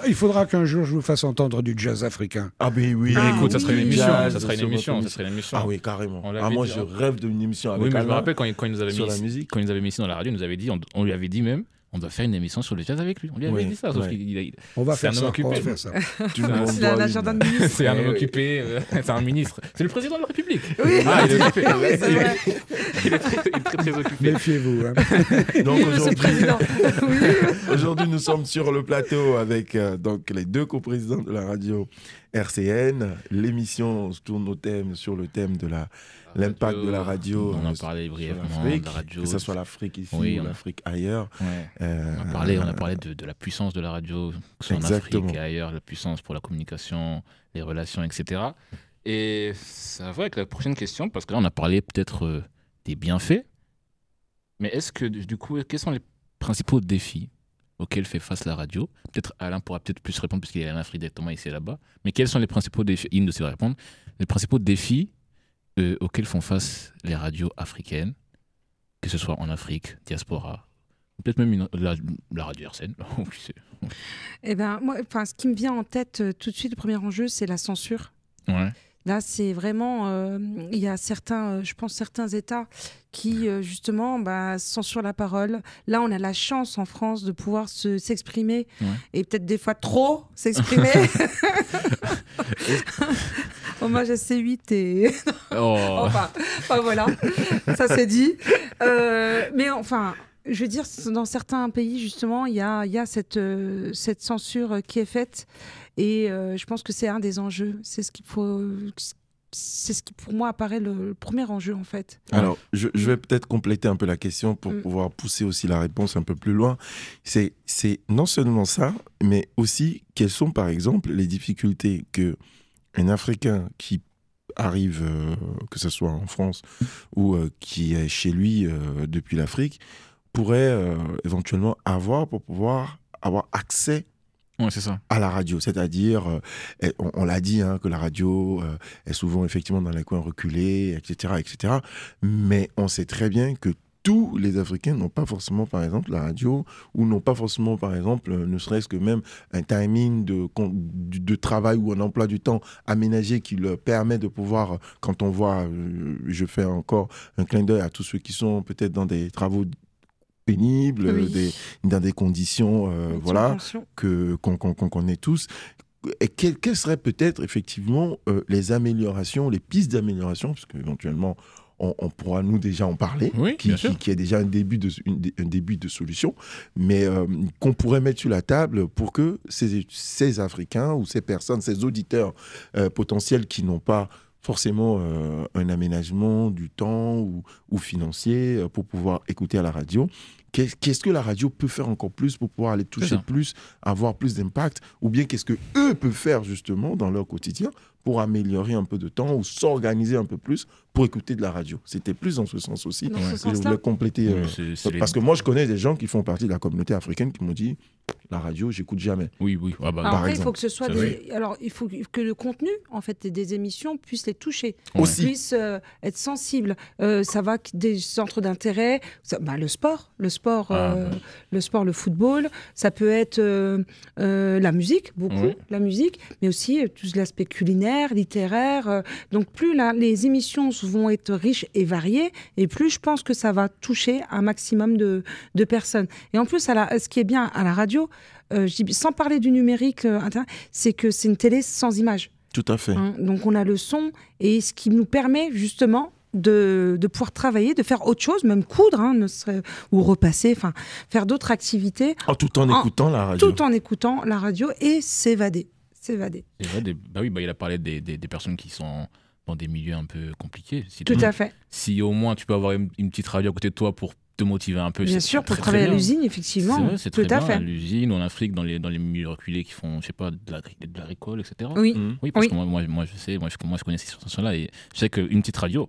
Il faudra qu'un jour je vous fasse entendre du jazz africain. Ah ben oui. Écoute, ça serait une émission. Ça serait une émission. Ah oui, carrément. Moi, je rêve d'une émission avec. Oui, mais je me rappelle quand il nous avait mis quand il nous avait mis ici dans la radio, il nous avait dit, on lui avait dit même. On doit faire une émission sur le jazz avec lui. On lui avait dit ça, sauf qu'il on va faire ça. C'est un agenda de ministre. C'est un homme occupé, c'est un ministre. C'est le président de la République. Oui. Il est occupé. Il est très occupé. Méfiez-vous. Donc aujourd'hui, nous sommes sur le plateau avec donc les 2 coprésidents de la radio RCN. L'émission tourne sur le thème de l'impact de la radio. On en parlait brièvement de la radio. Que ce soit l'Afrique ici ou l'Afrique ailleurs. Ouais. On a parlé de la puissance de la radio, que ce soit en Afrique et ailleurs, la puissance pour la communication, les relations, etc. Et ça va avec la prochaine question, parce que là, on a parlé peut-être des bienfaits. Mais est-ce que, du coup, quels sont les principaux défis auxquels fait face la radio? Peut-être Alain pourra peut-être plus répondre, puisqu'il est en Afrique directement ici et là-bas. Mais quels sont les principaux défis? Il ne sait répondre. Les principaux défis auxquels font face les radios africaines, que ce soit en Afrique, diaspora, peut-être même la radio RCN. Eh ben, moi, ce qui me vient en tête tout de suite, le premier enjeu, c'est la censure. Ouais. Là, c'est vraiment, il y a certains États qui, justement, censurent la parole. Là, on a la chance en France de pouvoir s'exprimer et peut-être des fois trop s'exprimer. Hommage à C8 et... enfin, voilà, ça c'est dit. Mais enfin... Je veux dire, dans certains pays, justement, il y a cette censure qui est faite. Et je pense que c'est un des enjeux. C'est ce qui, pour moi, apparaît le premier enjeu, en fait. Alors, je vais peut-être compléter un peu la question pour pouvoir pousser aussi la réponse un peu plus loin. C'est non seulement ça, mais aussi quelles sont, par exemple, les difficultés qu'un Africain qui arrive, que ce soit en France ou qui est chez lui depuis l'Afrique, pourrait éventuellement avoir pour pouvoir avoir accès à la radio. C'est-à-dire, on l'a dit, que la radio est souvent effectivement dans les coins reculés, etc., etc. Mais on sait très bien que tous les Africains n'ont pas forcément, par exemple, la radio, ou n'ont pas forcément, par exemple, ne serait-ce que même un timing de travail ou un emploi du temps aménagé qui leur permet de pouvoir, quand on voit, je fais encore un clin d'œil à tous ceux qui sont peut-être dans des travaux pénibles, dans des conditions qu'on connaît tous. Et quelles seraient peut-être effectivement les améliorations, les pistes d'amélioration, parce qu'éventuellement on pourra nous déjà en parler, qui est déjà un début de solution, mais qu'on pourrait mettre sur la table pour que ces Africains ou ces personnes, ces auditeurs potentiels qui n'ont pas forcément un aménagement du temps ou financier pour pouvoir écouter à la radio. Qu'est-ce que la radio peut faire encore plus pour pouvoir aller toucher plus, avoir plus d'impact, ou bien qu'est-ce que eux peuvent faire justement dans leur quotidien pour améliorer un peu de temps ou s'organiser un peu plus pour écouter de la radio. C'était plus dans ce sens aussi. Je voulais compléter. Parce que moi, je connais des gens qui font partie de la communauté africaine qui m'ont dit la radio, j'écoute jamais. Oui. Après, il faut que ce soit alors, il faut que le contenu, en fait, des émissions puisse les toucher, puisse être sensible. Ça va des centres d'intérêt, le sport, le sport, le football. Ça peut être la musique, beaucoup, la musique, mais aussi tout l'aspect culinaire, littéraire. Donc, plus les émissions vont être riches et variées, et plus je pense que ça va toucher un maximum de personnes. Et en plus, ce qui est bien à la radio, sans parler du numérique, c'est que c'est une télé sans image. Tout à fait. Donc on a le son, et ce qui nous permet justement de pouvoir travailler, de faire autre chose, même coudre, ou repasser, faire d'autres activités. Tout en écoutant la radio. Tout en écoutant la radio et s'évader. Il a parlé des personnes qui sont dans des milieux un peu compliqués. Tout à fait. Si au moins tu peux avoir une petite radio à côté de toi pour te motiver un peu. Bien sûr, pour travailler à l'usine, effectivement. C'est très bien, à l'usine, ou en Afrique, dans les milieux reculés qui font, je sais pas, de l'agricole, etc. Oui. Parce que moi, je connais ces situations-là, et je sais qu'une petite radio,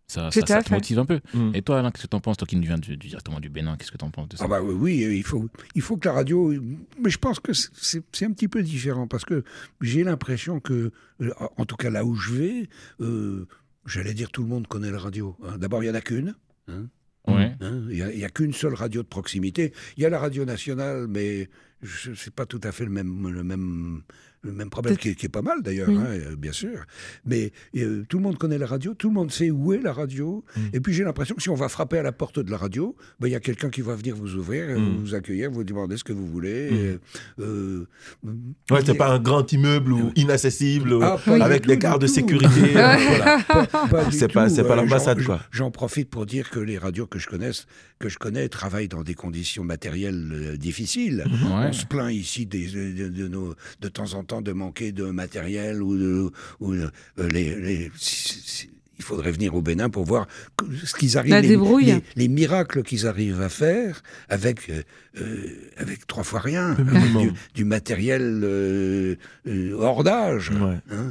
ça te motive un peu. Et toi, Alain, qu'est-ce que tu en penses, toi qui nous viens directement du Bénin, qu'est-ce que tu en penses de ça? Oui, il faut que la radio... Mais je pense que c'est un petit peu différent, parce que j'ai l'impression que, en tout cas là où je vais, j'allais dire tout le monde connaît la radio. D'abord, il n'y en a qu'une. Il n'y a qu'une seule radio de proximité. Il y a la radio nationale, mais c'est pas tout à fait le même problème, qui est pas mal d'ailleurs, bien sûr. Mais tout le monde connaît la radio, tout le monde sait où est la radio. Et puis j'ai l'impression que si on va frapper à la porte de la radio, il y a quelqu'un qui va venir vous ouvrir, vous accueillir, vous demander ce que vous voulez. C'est pas un grand immeuble ou inaccessible, avec des gardes de sécurité. C'est pas l'ambassade, quoi. J'en profite pour dire que les radios que je connais travaillent dans des conditions matérielles difficiles. On se plaint ici de temps en temps de manquer de matériel il faudrait venir au Bénin pour voir ce qu'ils arrivent, les miracles qu'ils arrivent à faire avec 3 fois rien, avec du matériel hors d'âge.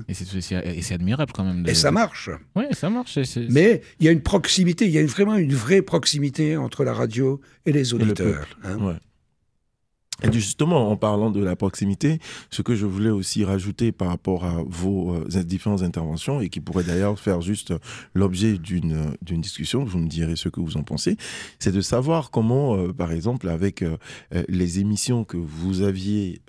Et c'est admirable quand même. Et ça marche. Oui, ça marche. Mais il y a une proximité, il y a vraiment une vraie proximité entre la radio et les auditeurs. Et justement, en parlant de la proximité, ce que je voulais aussi rajouter par rapport à vos différentes interventions, et qui pourrait d'ailleurs faire juste l'objet d'une discussion, vous me direz ce que vous en pensez, c'est de savoir comment, par exemple, avec les émissions que vous aviez,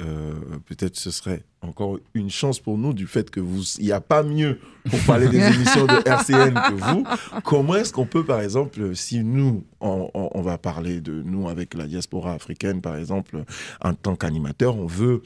peut-être ce serait encore une chance pour nous du fait que il n'y a pas mieux pour parler des émissions de RCN que vous. Comment est-ce qu'on peut, par exemple, si nous, on va parler de nous avec la diaspora africaine, par exemple, en tant qu'animateur, on veut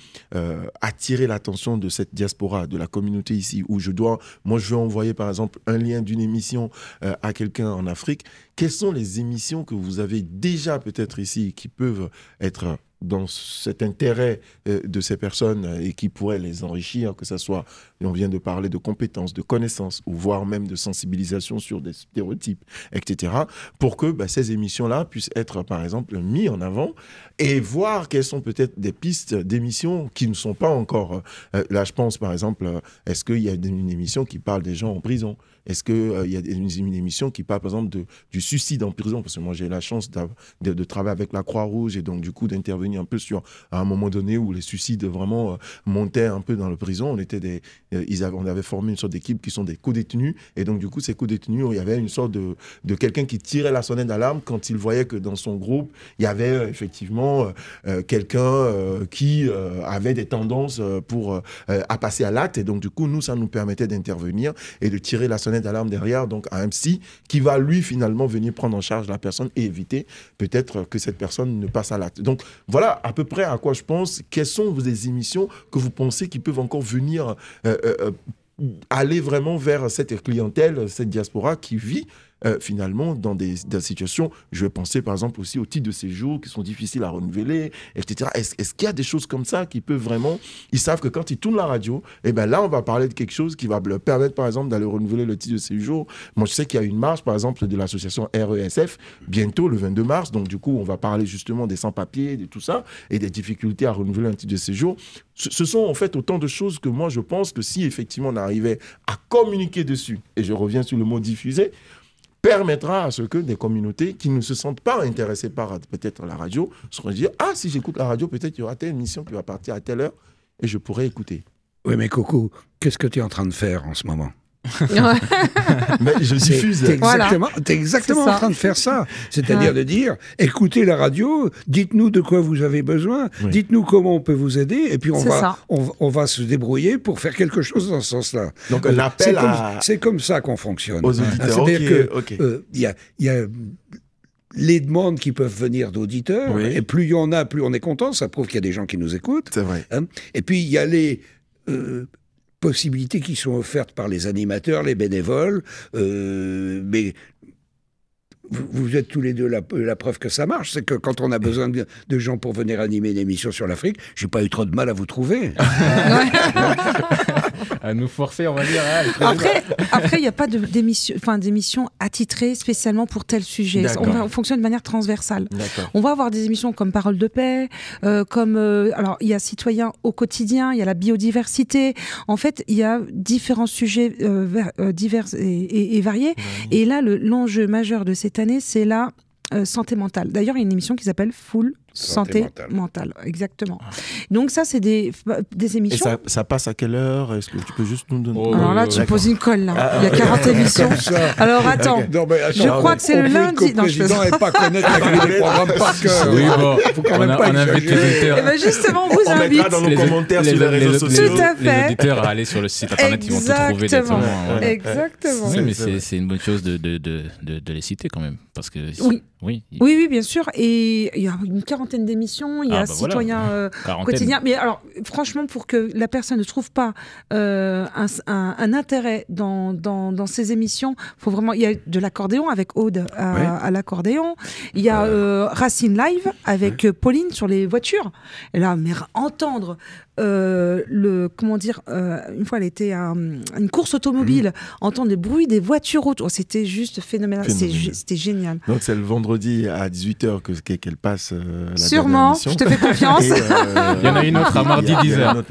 attirer l'attention de cette diaspora, de la communauté ici, où je veux envoyer, par exemple, un lien d'une émission à quelqu'un en Afrique. Quelles sont les émissions que vous avez déjà peut-être ici qui peuvent être dans cet intérêt de ces personnes et qui pourraient les enrichir, que ce soit, on vient de parler de compétences, de connaissances, ou voire même de sensibilisation sur des stéréotypes, etc., pour que ces émissions-là puissent être, par exemple, mises en avant et voir quelles sont peut-être des pistes d'émissions qui ne sont pas encore... là, je pense, par exemple, est-ce qu'il y a une émission qui parle des gens en prison ? Est-ce qu'il y a une émission qui parle, par exemple, du suicide en prison? Parce que moi, j'ai la chance de travailler avec la Croix-Rouge et donc, du coup, d'intervenir un peu à un moment donné où les suicides vraiment montaient un peu dans la prison. On avait formé une sorte d'équipe qui sont des co-détenus. Et donc, du coup, ces co-détenus, il y avait une sorte de quelqu'un qui tirait la sonnette d'alarme quand il voyait que dans son groupe, il y avait effectivement quelqu'un qui avait des tendances à passer à l'acte. Et donc, du coup, nous, ça nous permettait d'intervenir et de tirer la sonnette d'alarme derrière, donc à un psy qui va lui finalement venir prendre en charge la personne et éviter peut-être que cette personne ne passe à l'acte. Donc voilà à peu près à quoi je pense. Quelles sont les émissions que vous pensez qui peuvent encore venir aller vraiment vers cette clientèle, cette diaspora qui vit finalement dans des situations, je vais penser par exemple aussi aux titres de séjour qui sont difficiles à renouveler, etc. Est-ce qu'il y a des choses comme ça qui peuvent vraiment... Ils savent que quand ils tournent la radio, là on va parler de quelque chose qui va leur permettre par exemple d'aller renouveler le titre de séjour. Moi je sais qu'il y a une marche par exemple de l'association RESF, bientôt le 22 mars, donc du coup on va parler justement des sans-papiers, de tout ça, et des difficultés à renouveler un titre de séjour. Ce sont en fait autant de choses que moi je pense que si effectivement on arrivait à communiquer dessus, et je reviens sur le mot diffuser, permettra à ce que des communautés qui ne se sentent pas intéressées par peut-être la radio se dire « Ah, si j'écoute la radio, peut-être il y aura telle émission qui va partir à telle heure et je pourrais écouter. » Oui, mais Coco, qu'est-ce que tu es en train de faire en ce moment? Mais je diffuse. T'es exactement en train de faire ça. C'est-à-dire de dire, écoutez la radio, dites-nous de quoi vous avez besoin, dites-nous comment on peut vous aider, et puis on va se débrouiller pour faire quelque chose dans ce sens-là. Donc un appel c'est comme ça qu'on fonctionne. Aux auditeurs. C'est-à-dire qu'il y a les demandes qui peuvent venir d'auditeurs, et plus il y en a, plus on est content, ça prouve qu'il y a des gens qui nous écoutent. C'est vrai. Et puis il y a les possibilités qui sont offertes par les animateurs, les bénévoles, mais vous êtes tous les deux la preuve que ça marche. C'est que quand on a besoin de gens pour venir animer une émission sur l'Afrique, j'ai pas eu trop de mal à vous trouver. À nous forcer, on va dire. Après, il n'y a pas d'émissions attitrées spécialement pour tel sujet. On fonctionne de manière transversale. On va avoir des émissions comme Parole de paix, alors il y a Citoyens au quotidien, il y a la biodiversité. En fait, il y a différents sujets divers et variés. Et là, l'enjeu majeur de cette année, c'est la santé mentale. D'ailleurs, il y a une émission qui s'appelle Full Santé mentale. Exactement. Donc ça, c'est des émissions. Et ça passe à quelle heure? Est-ce que tu peux juste nous donner... Alors là, tu poses une colle, là. Il y a 40 émissions. Alors attends, je crois que c'est le lundi. Non, je président n'est pas connaître la grille des programmes par cœur. Oui, bon, faut quand même pas invite les auditeurs. Ben justement, on vous invite. On mettra dans nos commentaires sur les réseaux sociaux. Tout à fait. Les auditeurs à aller sur le site internet, ils vont tout trouver directement. Exactement. Oui, mais c'est une bonne chose de les citer quand même. Parce que... Oui, bien sûr. Et il y a une quarantaine d'émissions. Il y a Citoyens quotidien. Mais alors, franchement, pour que la personne ne trouve pas un intérêt dans ces émissions, faut vraiment. Il y a de l'accordéon avec Aude à l'accordéon. Il y a Racine Live avec Pauline sur les voitures. Et là, mais entendre comment dire, une fois elle était à une course automobile, entendre le bruit des voitures autour, c'était juste phénoménal. C'était génial. Donc c'est le vendredi à 18h qu'elle passe la Sûrement, je te fais confiance. Il y en a une autre à mardi 10h.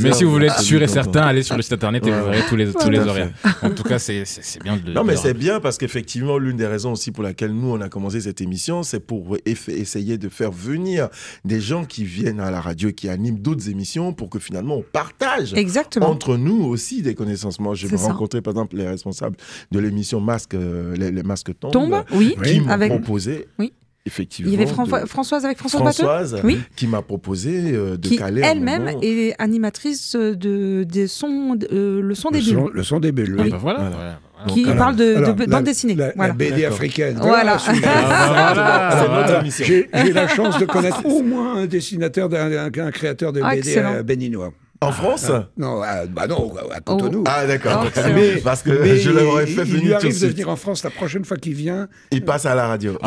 Mais si vous voulez être sûr et certain, allez sur le site internet et vous verrez tous les horaires. En tout cas, c'est bien de... Non, mais c'est bien parce qu'effectivement, l'une des raisons aussi pour laquelle nous, on a commencé cette émission, c'est pour essayer de faire venir des gens qui viennent à la radio, qui animent d'autres émissions, pour que finalement on partage entre nous aussi des connaissances. Moi, j'ai rencontré par exemple les responsables de l'émission les masques tombent, qui m'ont proposé. Effectivement, il y avait Françoise avec Françoise qui m'a proposé de caler elle-même est animatrice le son des bulles. Le son des bulles, oui. Voilà. Qui parle de bande dessinée. La BD africaine. Voilà. C'est notre émission. J'ai la chance de connaître au moins un dessinateur, un créateur de BD béninois. En France? Non, non, à Cotonou. Ah d'accord. Parce que je l'aurais fait venir. Il lui arrive de venir en France la prochaine fois qu'il vient. Il passe à la radio.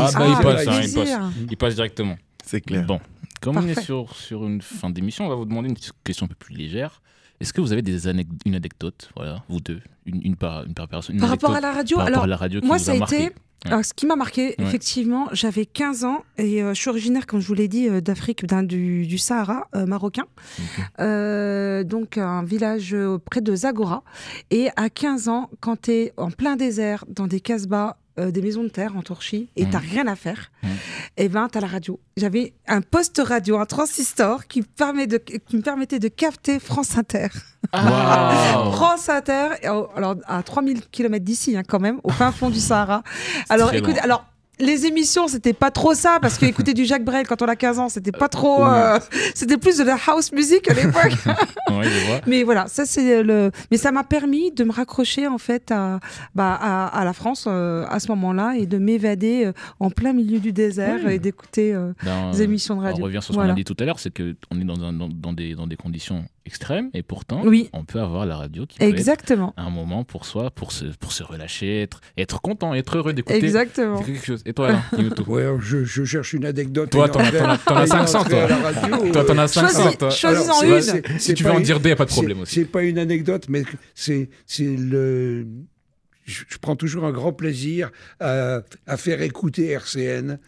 Il passe directement. C'est clair. Bon, comme on est sur une fin d'émission, on va vous demander une question un peu plus légère. Est-ce que vous avez une anecdote, voilà, vous deux, une par personne, par rapport à la radio? Alors, moi, ça a été... Alors, ce qui m'a marqué, effectivement, j'avais 15 ans et je suis originaire, comme je vous l'ai dit, d'Afrique, du Sahara marocain. Donc, un village près de Zagora. Et à 15 ans, quand tu es en plein désert, dans des casbahs, des maisons de terre en Tourchi, et t'as rien à faire, et ben t'as la radio. J'avais un poste radio, un transistor qui me permettait de capter France Inter. France Inter, alors à 3000 km d'ici, quand même, au fin fond du Sahara. Alors écoute, les émissions, c'était pas trop ça, parce qu'écouter du Jacques Brel quand on a 15 ans, c'était pas trop... c'était plus de la house music à l'époque. Mais voilà, ça c'est mais ça m'a permis de me raccrocher en fait à la France à ce moment-là et de m'évader en plein milieu du désert et d'écouter des émissions de radio. On revient sur ce qu'on a dit tout à l'heure, c'est qu'on est dans des conditions extrêmes et pourtant on peut avoir la radio qui peut être un moment pour soi, pour se relâcher, être content, être heureux d'écouter quelque chose. Et toi, là, je cherche une anecdote. Toi, t'en as 500, toi. Toi, t'en as 500, toi. Choisis-en une. Si tu veux en dire deux, il n'y a pas de problème aussi. C'est pas une anecdote, mais c'est le... Je prends toujours un grand plaisir à faire écouter RCN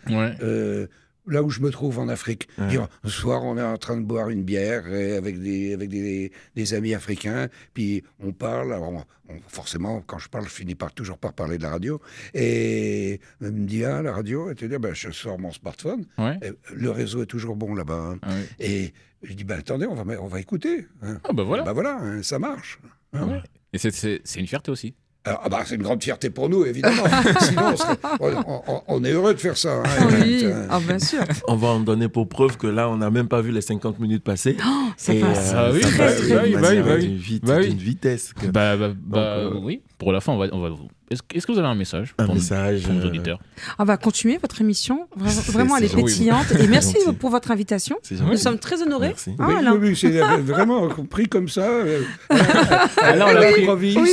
là où je me trouve en Afrique. Dire, ce soir, on est en train de boire une bière avec des amis africains, puis on parle. Alors, forcément, quand je parle, je finis toujours par parler de la radio. Et elle me dit, la radio, et te dire, je sors mon smartphone. Ouais. Le réseau est toujours bon là-bas. Hein. Ouais. Et je dis, attendez, on va écouter. Hein. Voilà. Voilà, hein, ça marche. Hein. Ouais. Et c'est une fierté aussi. C'est une grande fierté pour nous, évidemment. Sinon, on est heureux de faire ça. Hein, oui, bien sûr. On va en donner pour preuve que là, on n'a même pas vu les 50 minutes passer. Ça passe d'une vitesse. Oui, pour la fin, on va Est-ce que vous avez un message pour nos auditeurs? On va continuer votre émission. Vraiment, elle est pétillante. Et merci pour votre invitation. Nous sommes très honorés. Oui, c'est vraiment pris comme ça. Là, on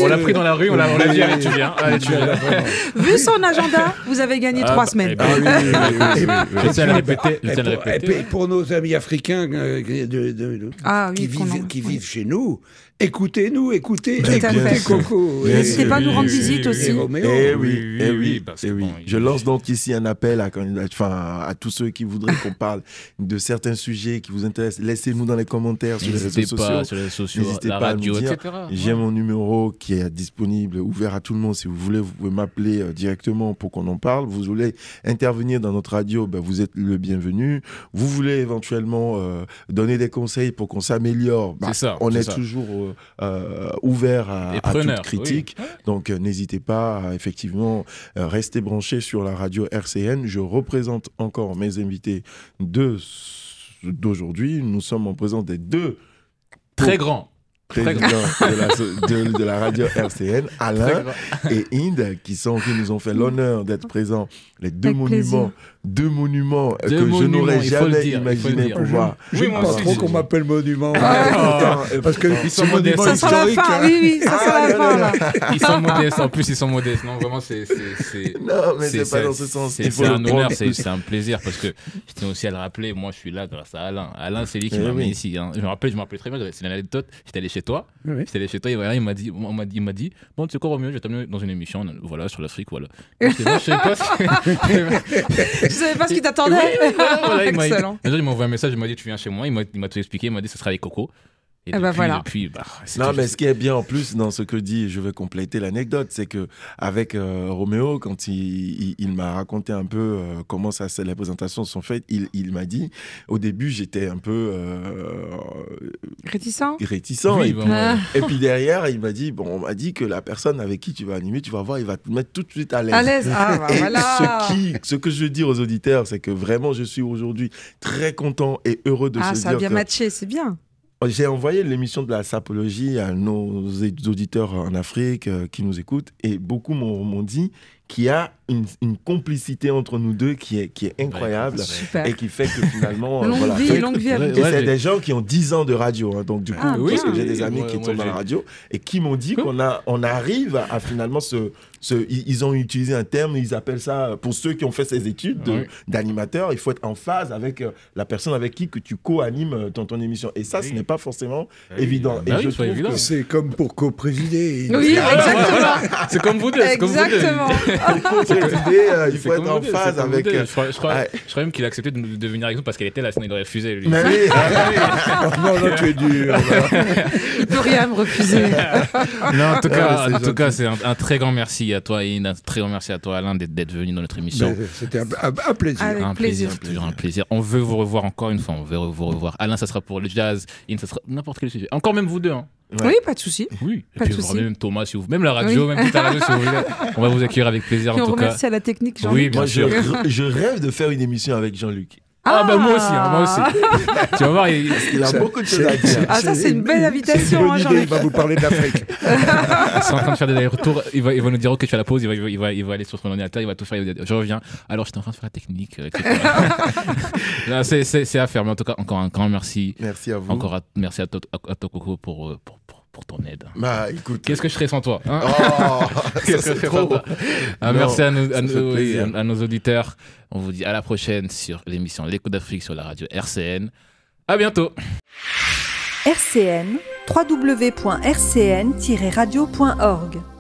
l'a pris dans la rue, on l'a dit, allez, tu viens. Vu son agenda, vous avez gagné 3 semaines. Je tiens à le répéter. Et pour nos amis africains qui vivent chez nous, écoutez Coco. N'hésitez pas à nous rendre visite aussi. Oui. Je lance donc ici un appel à tous ceux qui voudraient qu'on parle de certains sujets qui vous intéressent. Laissez-nous dans les commentaires sur les réseaux sociaux. N'hésitez pas à nous dire. J'ai mon numéro qui est disponible, ouvert à tout le monde. Si vous voulez, vous pouvez m'appeler directement pour qu'on en parle. Vous voulez intervenir dans notre radio, vous êtes le bienvenu. Vous voulez éventuellement donner des conseils pour qu'on s'améliore. On est toujours ouvert à toute critique. Oui. Donc n'hésitez pas à effectivement rester branché sur la radio RCN. Je représente encore mes invités d'aujourd'hui. Nous sommes en présence des 2 très grands présidents de la radio RCN, Alain et Inde, qui nous ont fait l'honneur d'être présents. Les 2 monuments que je n'aurais jamais imaginé pouvoir. Je ne pas trop qu'on m'appelle monument. Parce qu'ils sont modestes. Ça sera la fin, oui, ça sera la fin. Là. Ils sont modestes, en plus ils sont modestes. Non, vraiment, c'est non, mais c'est pas dans ce sens. C'est un honneur, c'est un plaisir, parce que je tiens aussi à le rappeler, moi je suis là grâce à Alain. Alain, c'est lui qui m'a mis ici. Je me rappelle très bien, c'est une anecdote. J'étais allé chez toi, et voilà, il m'a dit, bon, tu sais quoi, Roméo, je vais t'amener dans une émission, voilà, sur l'Afrique, voilà. Je sais pas je savais pas ce qui t'attendait. Excellent. Il m'a envoyé un message, il m'a dit tu viens chez moi, il m'a tout expliqué, il m'a dit ce sera avec Coco. Et depuis, mais ce qui est bien en plus dans ce que dit, je vais compléter l'anecdote, c'est que avec Roméo, quand il m'a raconté un peu comment les présentations sont faites, il m'a dit, au début j'étais un peu réticent. Oui, et puis derrière il m'a dit, on m'a dit que la personne avec qui tu vas animer, tu vas voir, il va te mettre tout de suite à l'aise. Ce que je veux dire aux auditeurs, c'est que vraiment je suis aujourd'hui très content et heureux de se dire ça a bien matché, c'est bien. J'ai envoyé l'émission de la sapologie à nos auditeurs en Afrique qui nous écoutent, et beaucoup m'ont dit qu'il y a une complicité entre nous deux qui est incroyable, et qui fait que finalement longue vie c'est des gens qui ont 10 ans de radio, hein, donc du coup parce que j'ai des amis qui sont dans la radio et qui m'ont dit qu'on arrive à finalement ils ont utilisé un terme, ils appellent ça, pour ceux qui ont fait ces études d'animateur, il faut être en phase avec la personne avec qui que tu co-animes ton émission, et ça ce n'est pas forcément évident. Et je trouve que c'est comme pour co-présider. Oui, exactement. C'est comme vous deux. Exactement. Il faut être en phase avec. Je crois même qu'il a accepté de venir avec nous parce qu'elle était là, sinon il aurait refusé. Lui. Mais oui. Non, tu es dur. Il peut rien me refuser. Non, en tout cas, c'est un très grand merci à toi, et un très grand merci à toi, Alain, d'être venu dans notre émission. C'était un plaisir. Avec plaisir. Toujours un plaisir. On veut vous revoir encore une fois. On veut vous revoir. Alain, ça sera pour le jazz. Ça sera n'importe quel sujet. Encore même vous deux. Hein. Oui, pas de souci. Oui. Et puis même Thomas, si vous... même la radio, même toute la radio, si vous voulez. On va vous accueillir avec plaisir. Et en tout cas. Merci à la technique, Jean-Luc. Oui, bien sûr. Je rêve de faire une émission avec Jean-Luc. Moi aussi. Tu vas voir, il a beaucoup de choses à dire. Ça c'est une belle invitation, Jean-Luc. Il va vous parler de l'Afrique. Ils sont en train de faire des allers-retours. Il va nous dire ok, tu as la pause. Il va aller sur son ordinateur. Il va tout faire. Il va dire, je reviens. Alors j'étais en train de faire la technique. Là, c'est à faire. Mais en tout cas, encore un grand merci. Merci à vous. Encore merci à toi, Coco, pour ton aide. Écoute, qu'est-ce que je ferais sans toi, hein? Qu'est-ce que je ferais sans toi? Merci à nos auditeurs. On vous dit à la prochaine sur l'émission L'Écho d'Afrique sur la radio RCN. À bientôt. RCN, www.rcn-radio.org